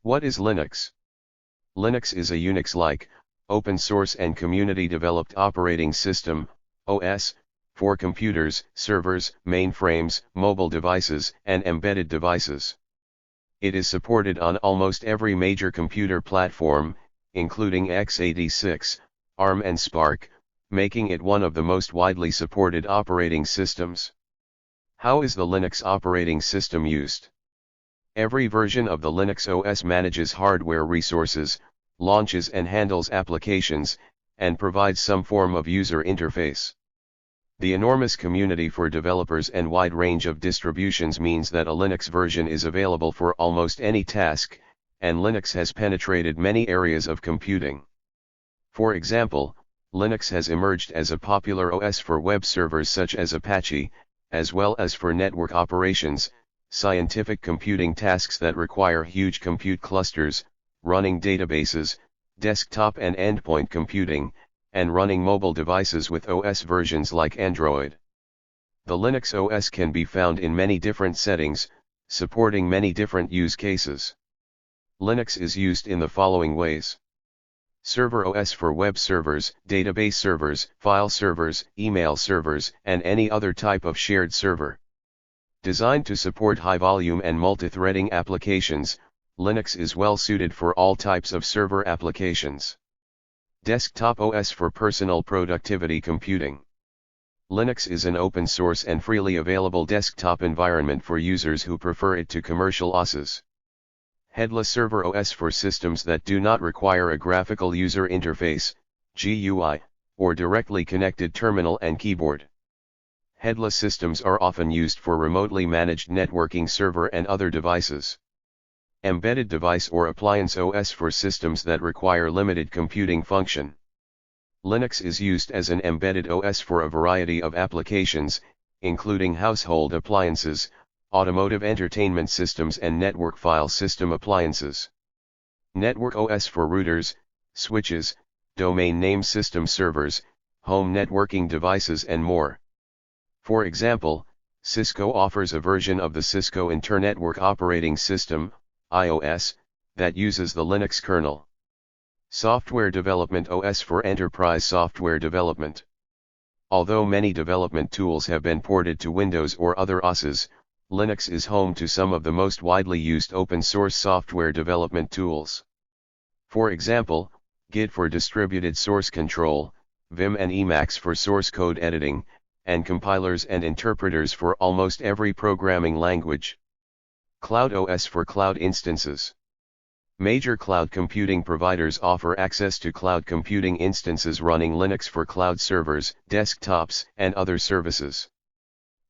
What is Linux? Linux is a Unix-like, open-source and community-developed operating system, OS, for computers, servers, mainframes, mobile devices, and embedded devices. It is supported on almost every major computer platform, including x86, ARM and SPARC, making it one of the most widely supported operating systems. How is the Linux operating system used? Every version of the Linux OS manages hardware resources, launches and handles applications, and provides some form of user interface. The enormous community for developers and wide range of distributions means that a Linux version is available for almost any task, and Linux has penetrated many areas of computing. For example, Linux has emerged as a popular OS for web servers such as Apache, as well as for network operations, scientific computing tasks that require huge compute clusters, running databases, desktop and endpoint computing, and running mobile devices with OS versions like Android. The Linux OS can be found in many different settings, supporting many different use cases. Linux is used in the following ways. Server OS for web servers, database servers, file servers, email servers, and any other type of shared server. Designed to support high-volume and multi-threading applications, Linux is well suited for all types of server applications. Desktop OS for personal productivity computing. Linux is an open-source and freely available desktop environment for users who prefer it to commercial OSes. Headless Server OS for systems that do not require a graphical user interface, GUI, or directly connected terminal and keyboard. Headless systems are often used for remotely managed networking server and other devices. Embedded Device or Appliance OS for systems that require limited computing function. Linux is used as an embedded OS for a variety of applications, including household appliances, automotive entertainment systems and network file system appliances. Network OS for routers, switches, domain name system servers, home networking devices and more. For example, Cisco offers a version of the Cisco Internetwork Operating System, iOS, that uses the Linux kernel. Software Development OS for enterprise software development. Although many development tools have been ported to Windows or other OSes, Linux is home to some of the most widely used open-source software development tools. For example, Git for distributed source control, Vim and Emacs for source code editing, and compilers and interpreters for almost every programming language. Cloud OS for cloud instances. Major cloud computing providers offer access to cloud computing instances running Linux for cloud servers, desktops, and other services.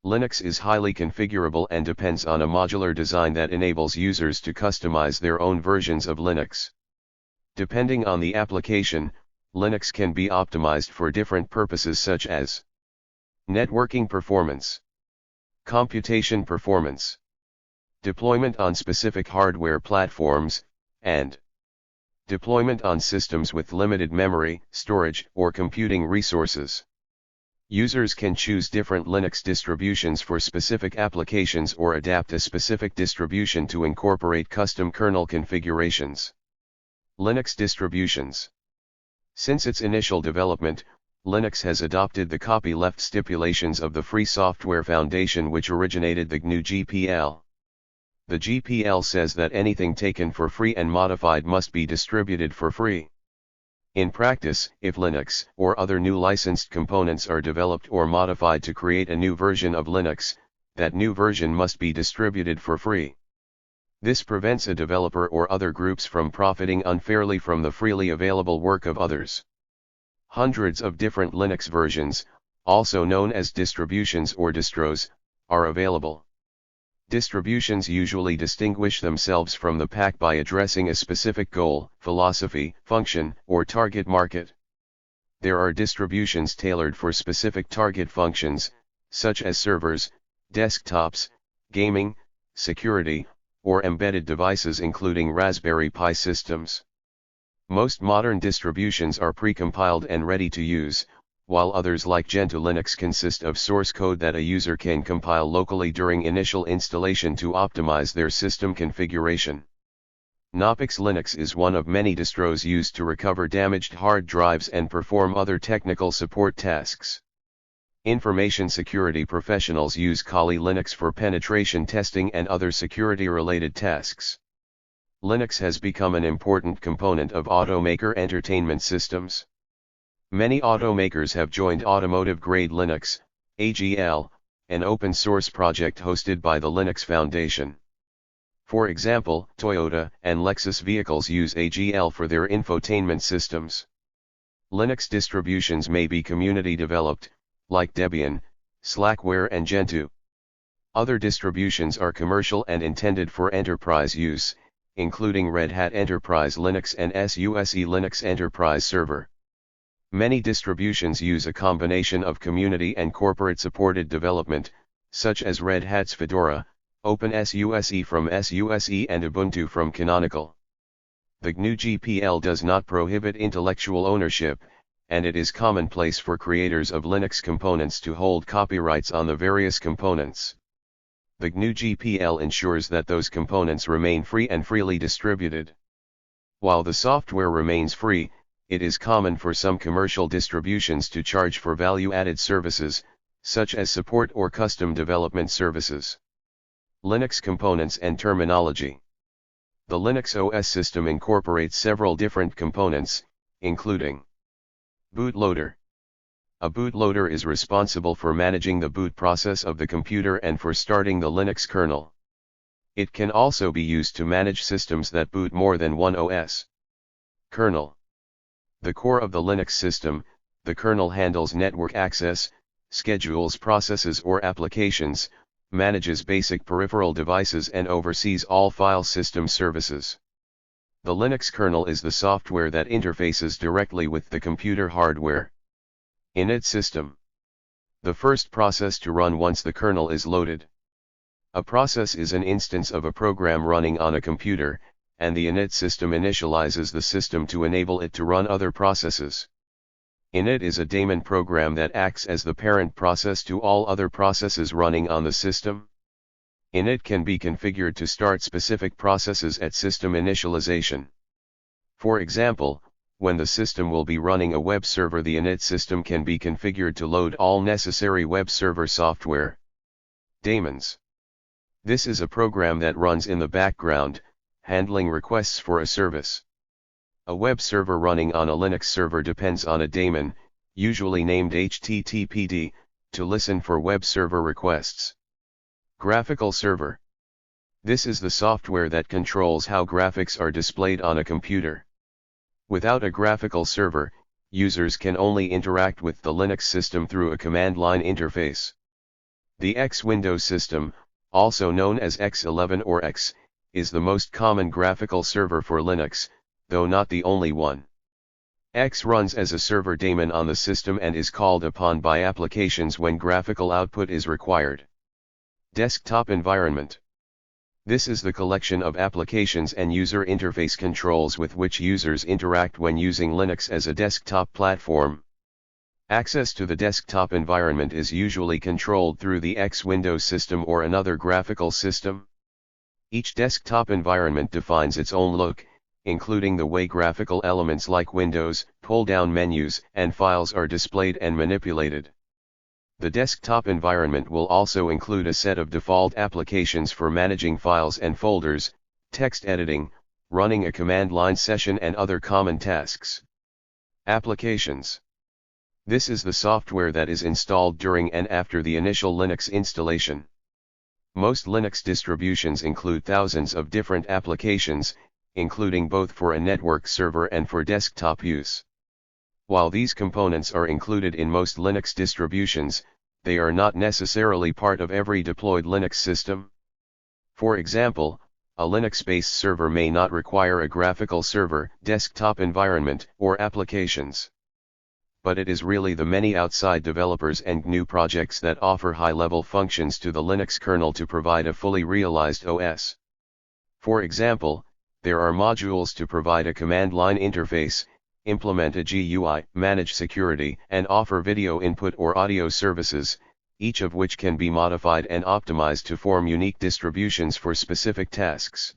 Linux is highly configurable and depends on a modular design that enables users to customize their own versions of Linux. Depending on the application, Linux can be optimized for different purposes such as networking performance, computation performance, deployment on specific hardware platforms, and deployment on systems with limited memory, storage, or computing resources. Users can choose different Linux distributions for specific applications or adapt a specific distribution to incorporate custom kernel configurations. Linux distributions. Since its initial development, Linux has adopted the copyleft stipulations of the Free Software Foundation, which originated the GNU GPL. The GPL says that anything taken for free and modified must be distributed for free. In practice, if Linux or other new licensed components are developed or modified to create a new version of Linux, that new version must be distributed for free. This prevents a developer or other groups from profiting unfairly from the freely available work of others. Hundreds of different Linux versions, also known as distributions or distros, are available. Distributions usually distinguish themselves from the pack by addressing a specific goal, philosophy, function, or target market. There are distributions tailored for specific target functions, such as servers, desktops, gaming, security, or embedded devices including Raspberry Pi systems. Most modern distributions are pre-compiled and ready to use, while others like Gentoo Linux consist of source code that a user can compile locally during initial installation to optimize their system configuration. Knoppix Linux is one of many distros used to recover damaged hard drives and perform other technical support tasks. Information security professionals use Kali Linux for penetration testing and other security-related tasks. Linux has become an important component of automaker entertainment systems. Many automakers have joined Automotive-Grade Linux, AGL, an open-source project hosted by the Linux Foundation. For example, Toyota and Lexus vehicles use AGL for their infotainment systems. Linux distributions may be community-developed, like Debian, Slackware and Gentoo. Other distributions are commercial and intended for enterprise use, including Red Hat Enterprise Linux and SUSE Linux Enterprise Server. Many distributions use a combination of community and corporate-supported development, such as Red Hat's Fedora, OpenSUSE from SUSE and Ubuntu from Canonical. The GNU GPL does not prohibit intellectual ownership, and it is commonplace for creators of Linux components to hold copyrights on the various components. The GNU GPL ensures that those components remain free and freely distributed. While the software remains free, it is common for some commercial distributions to charge for value-added services, such as support or custom development services. Linux components and terminology. The Linux OS system incorporates several different components, including bootloader. A bootloader is responsible for managing the boot process of the computer and for starting the Linux kernel. It can also be used to manage systems that boot more than one OS. Kernel. The core of the Linux system, the kernel handles network access, schedules processes or applications, manages basic peripheral devices and oversees all file system services. The Linux kernel is the software that interfaces directly with the computer hardware. Init system. The first process to run once the kernel is loaded. A process is an instance of a program running on a computer, and the init system initializes the system to enable it to run other processes. Init is a daemon program that acts as the parent process to all other processes running on the system. Init can be configured to start specific processes at system initialization. For example, when the system will be running a web server, the init system can be configured to load all necessary web server software. Daemons. This is a program that runs in the background, handling requests for a service. A web server running on a Linux server depends on a daemon, usually named HTTPD, to listen for web server requests. Graphical server. This is the software that controls how graphics are displayed on a computer. Without a graphical server, users can only interact with the Linux system through a command line interface. The X Windows system, also known as X11 or X, is the most common graphical server for Linux, though not the only one. X runs as a server daemon on the system and is called upon by applications when graphical output is required. Desktop environment. This is the collection of applications and user interface controls with which users interact when using Linux as a desktop platform. Access to the desktop environment is usually controlled through the X Windows system or another graphical system. Each desktop environment defines its own look, including the way graphical elements like windows, pull-down menus, and files are displayed and manipulated. The desktop environment will also include a set of default applications for managing files and folders, text editing, running a command line session and other common tasks. Applications. This is the software that is installed during and after the initial Linux installation. Most Linux distributions include thousands of different applications, including both for a network server and for desktop use. While these components are included in most Linux distributions, they are not necessarily part of every deployed Linux system. For example, a Linux-based server may not require a graphical server, desktop environment, or applications. But it is really the many outside developers and GNU projects that offer high-level functions to the Linux kernel to provide a fully realized OS. For example, there are modules to provide a command line interface, implement a GUI, manage security, and offer video input or audio services, each of which can be modified and optimized to form unique distributions for specific tasks.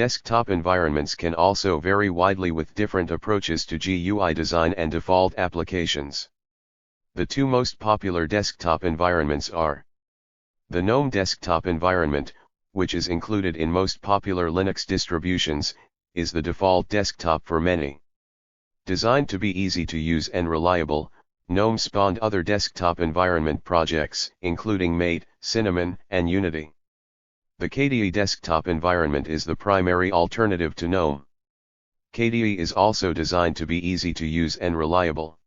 Desktop environments can also vary widely with different approaches to GUI design and default applications. The two most popular desktop environments are the GNOME desktop environment, which is included in most popular Linux distributions, is the default desktop for many. Designed to be easy to use and reliable, GNOME spawned other desktop environment projects, including Mate, Cinnamon, and Unity. The KDE desktop environment is the primary alternative to GNOME. KDE is also designed to be easy to use and reliable.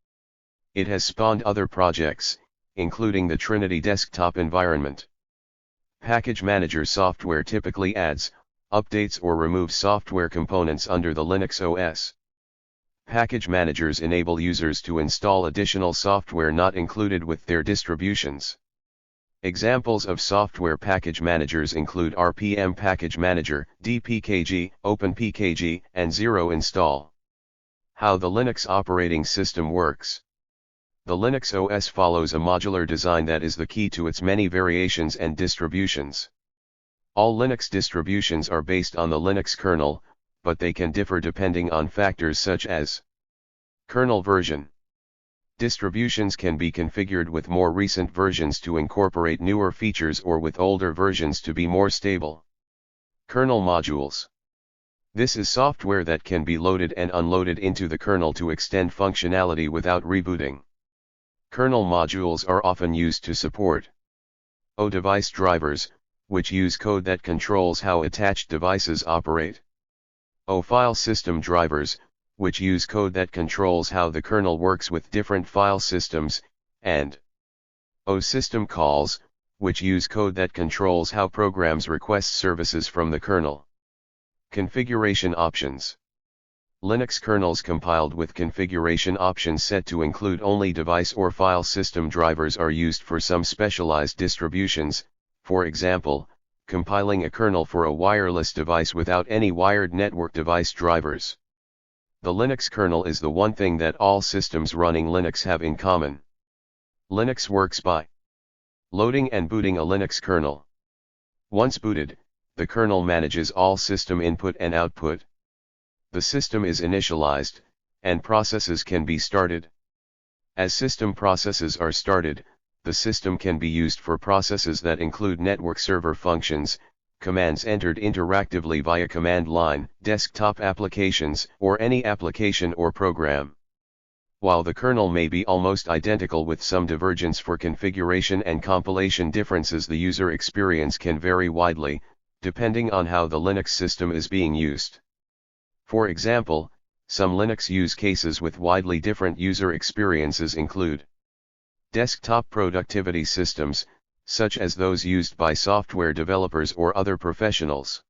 It has spawned other projects, including the Trinity desktop environment. Package Manager software typically adds, updates or removes software components under the Linux OS. Package managers enable users to install additional software not included with their distributions. Examples of software package managers include RPM Package Manager, DPKG, OpenPKG, and Zero Install. How the Linux operating system works. The Linux OS follows a modular design that is the key to its many variations and distributions. All Linux distributions are based on the Linux kernel, but they can differ depending on factors such as kernel version. Distributions can be configured with more recent versions to incorporate newer features or with older versions to be more stable. Kernel modules. This is software that can be loaded and unloaded into the kernel to extend functionality without rebooting. Kernel modules are often used to support device drivers, which use code that controls how attached devices operate. File system drivers, which use code that controls how the kernel works with different file systems, and system calls, which use code that controls how programs request services from the kernel. Configuration options. Linux kernels compiled with configuration options set to include only device or file system drivers are used for some specialized distributions, for example, compiling a kernel for a wireless device without any wired network device drivers. The Linux kernel is the one thing that all systems running Linux have in common. Linux works by loading and booting a Linux kernel. Once booted, the kernel manages all system input and output. The system is initialized, and processes can be started. As system processes are started, the system can be used for processes that include network server functions, commands entered interactively via command line, desktop applications, or any application or program. While the kernel may be almost identical with some divergence for configuration and compilation differences, the user experience can vary widely, depending on how the Linux system is being used. For example, some Linux use cases with widely different user experiences include desktop productivity systems, such as those used by software developers or other professionals.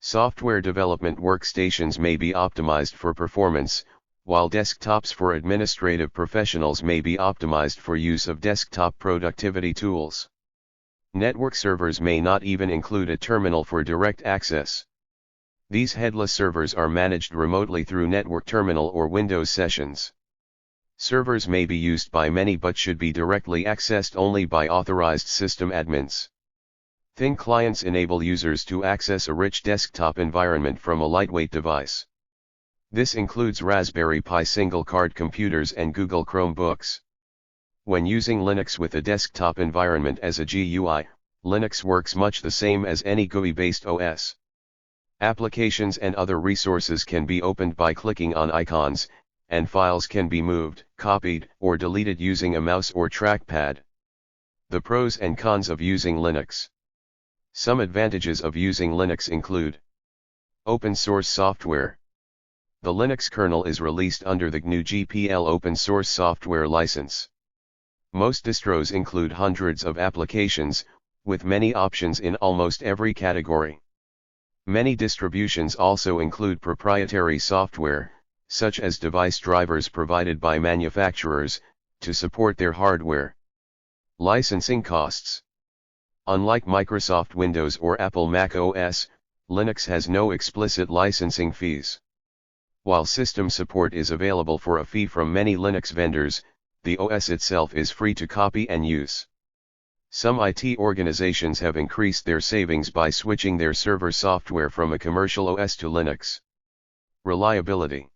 Software development workstations may be optimized for performance, while desktops for administrative professionals may be optimized for use of desktop productivity tools. Network servers may not even include a terminal for direct access. These headless servers are managed remotely through Network Terminal or Windows sessions. Servers may be used by many but should be directly accessed only by authorized system admins. Thin clients enable users to access a rich desktop environment from a lightweight device. This includes Raspberry Pi single-card computers and Google Chromebooks. When using Linux with a desktop environment as a GUI, Linux works much the same as any GUI-based OS. Applications and other resources can be opened by clicking on icons, and files can be moved, copied, or deleted using a mouse or trackpad. The pros and cons of using Linux. Some advantages of using Linux include open source software. The Linux kernel is released under the GNU GPL open source software license. Most distros include hundreds of applications, with many options in almost every category. Many distributions also include proprietary software, such as device drivers provided by manufacturers, to support their hardware. Licensing costs. Unlike Microsoft Windows or Apple Mac OS, Linux has no explicit licensing fees. While system support is available for a fee from many Linux vendors, the OS itself is free to copy and use. Some IT organizations have increased their savings by switching their server software from a commercial OS to Linux. Reliability.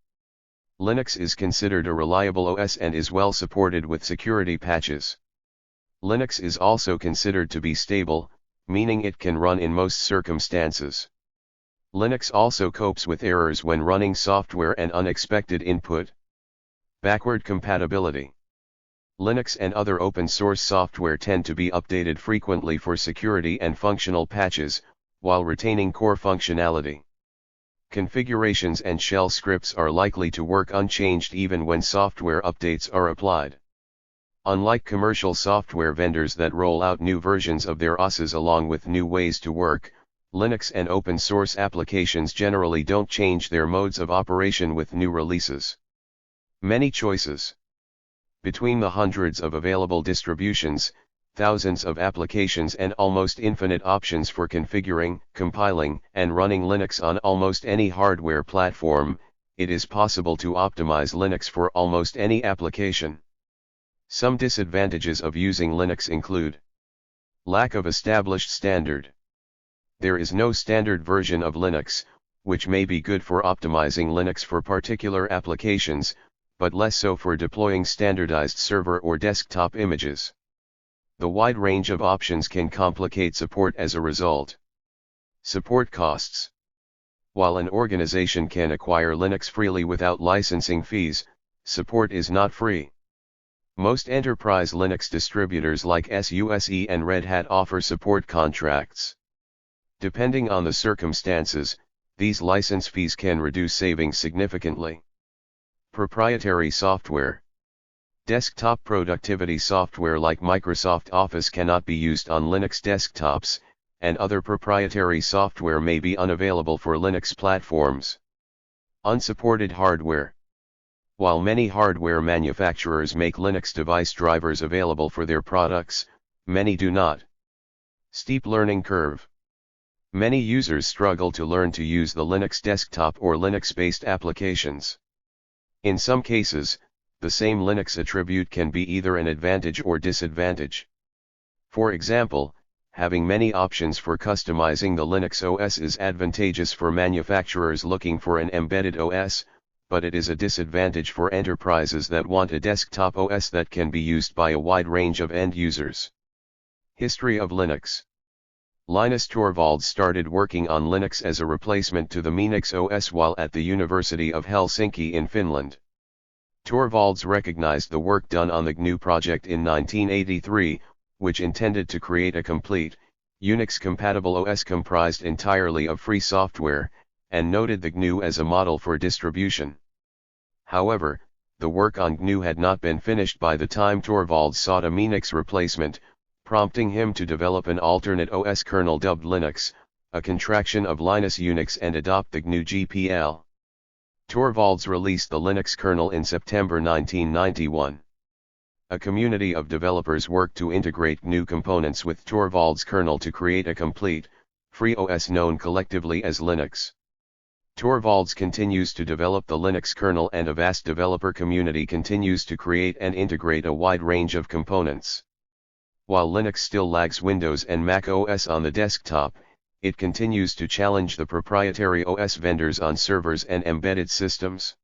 Linux is considered a reliable OS and is well supported with security patches. Linux is also considered to be stable, meaning it can run in most circumstances. Linux also copes with errors when running software and unexpected input. Backward compatibility. Linux and other open source software tend to be updated frequently for security and functional patches, while retaining core functionality. Configurations and shell scripts are likely to work unchanged even when software updates are applied. Unlike commercial software vendors that roll out new versions of their OSes along with new ways to work, Linux and open source applications generally don't change their modes of operation with new releases. Many choices. Between the hundreds of available distributions, thousands of applications and almost infinite options for configuring, compiling, and running Linux on almost any hardware platform, it is possible to optimize Linux for almost any application. Some disadvantages of using Linux include: lack of established standard. There is no standard version of Linux, which may be good for optimizing Linux for particular applications, but less so for deploying standardized server or desktop images. The wide range of options can complicate support as a result. Support costs. While an organization can acquire Linux freely without licensing fees, support is not free. Most enterprise Linux distributors like SUSE and Red Hat offer support contracts. Depending on the circumstances, these license fees can reduce savings significantly. Proprietary software. Desktop productivity software like Microsoft Office cannot be used on Linux desktops, and other proprietary software may be unavailable for Linux platforms. Unsupported hardware. While many hardware manufacturers make Linux device drivers available for their products, many do not. Steep learning curve. Many users struggle to learn to use the Linux desktop or Linux-based applications. In some cases, the same Linux attribute can be either an advantage or disadvantage. For example, having many options for customizing the Linux OS is advantageous for manufacturers looking for an embedded OS, but it is a disadvantage for enterprises that want a desktop OS that can be used by a wide range of end users. History of Linux. Linus Torvalds started working on Linux as a replacement to the Minix OS while at the University of Helsinki in Finland. Torvalds recognized the work done on the GNU project in 1983, which intended to create a complete, Unix-compatible OS comprised entirely of free software, and noted the GNU as a model for distribution. However, the work on GNU had not been finished by the time Torvalds sought a Minix replacement, prompting him to develop an alternate OS kernel dubbed Linux, a contraction of Linus Unix, and adopt the GNU GPL. Torvalds released the Linux kernel in September 1991. A community of developers worked to integrate GNU components with Torvalds' kernel to create a complete, free OS known collectively as Linux. Torvalds continues to develop the Linux kernel, and a vast developer community continues to create and integrate a wide range of components. While Linux still lags Windows and Mac OS on the desktop, it continues to challenge the proprietary OS vendors on servers and embedded systems.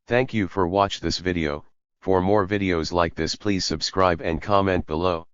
Thank you for watching this video. For more videos like this, please subscribe and comment below.